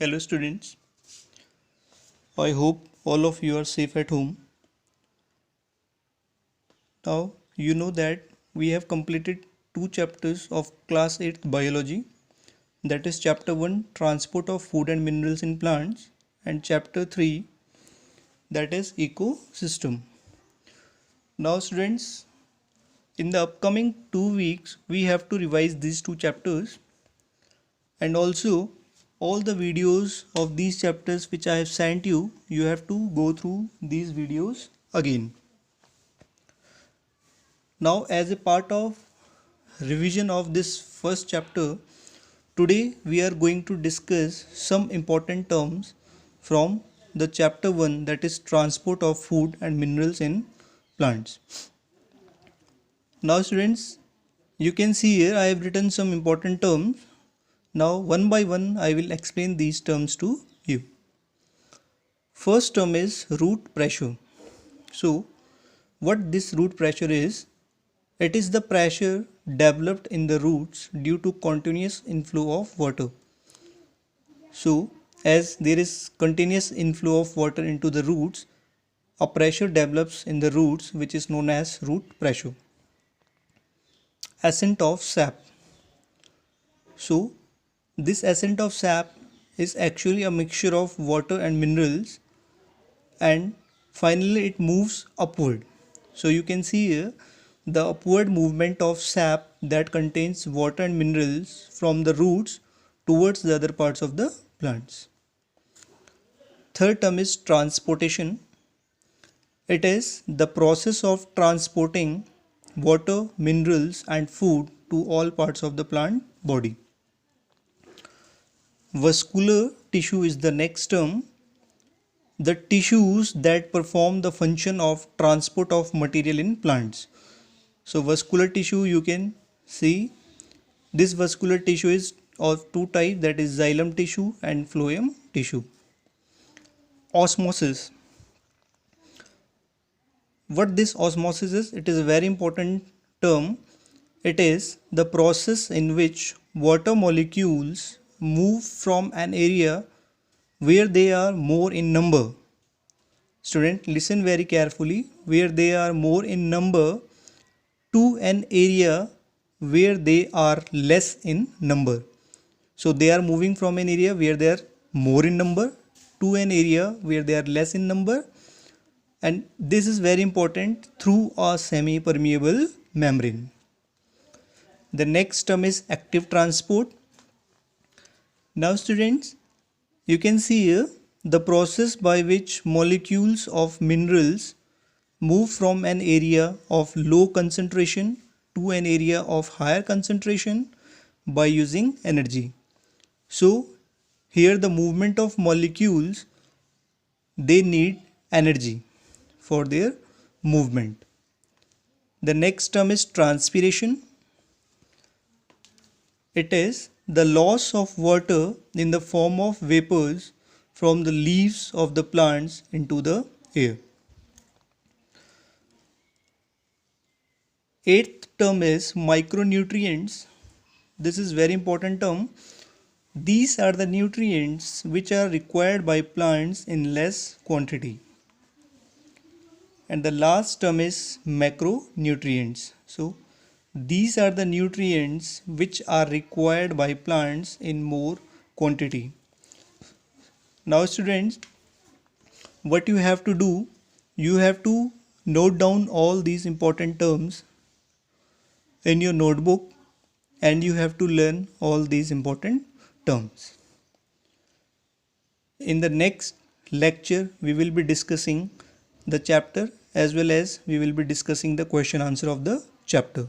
Hello students, I hope all of you are safe at home. Now you know that we have completed two chapters of class 8th biology, that is chapter 1 transport of food and minerals in plants and chapter 3 that is ecosystem. Now students, in the upcoming 2 weeks we have to revise these two chapters, and also all the videos of these chapters which I have sent you have to go through these videos again. Now, as a part of revision of this first chapter, today we are going to discuss some important terms from the chapter 1, that is transport of food and minerals in plants. Now students, you can see here I have written some important terms. Now one by one I will explain these terms to you. First term is root pressure. So what this root pressure is? It is the pressure developed in the roots due to continuous inflow of water. So as there is continuous inflow of water into the roots, a pressure develops in the roots which is known as root pressure. Ascent of sap. So this ascent of sap is actually a mixture of water and minerals, and finally it moves upward. So you can see here the upward movement of sap that contains water and minerals from the roots towards the other parts of the plants. Third term is transportation. It is the process of transporting water, minerals and food to all parts of the plant body. Vascular tissue is the next term. The tissues that perform the function of transport of material in plants. So vascular tissue, you can see this vascular tissue is of two types, that is xylem tissue and phloem tissue. Osmosis. What this osmosis is? It is a very important term. It is the process in which water molecules move from an area where they are more in number. Student, listen very carefully. Where they are more in number to an area where they are less in number. So they are moving from an area where they are more in number to an area where they are less in number, and this is very important, through a semi-permeable membrane. The next term is active transport. Now students, you can see here the process by which molecules of minerals move from an area of low concentration to an area of higher concentration by using energy. So here the movement of molecules, they need energy for their movement. The next term is transpiration. It is the loss of water in the form of vapors from the leaves of the plants into the air. Eighth term is micronutrients. This is very important term. These are the nutrients which are required by plants in less quantity. And the last term is macronutrients. So these are the nutrients which are required by plants in more quantity. Now students, what you have to do, you have to note down all these important terms in your notebook, and you have to learn all these important terms. In the next lecture, we will be discussing the chapter as well as we will be discussing the question answer of the chapter.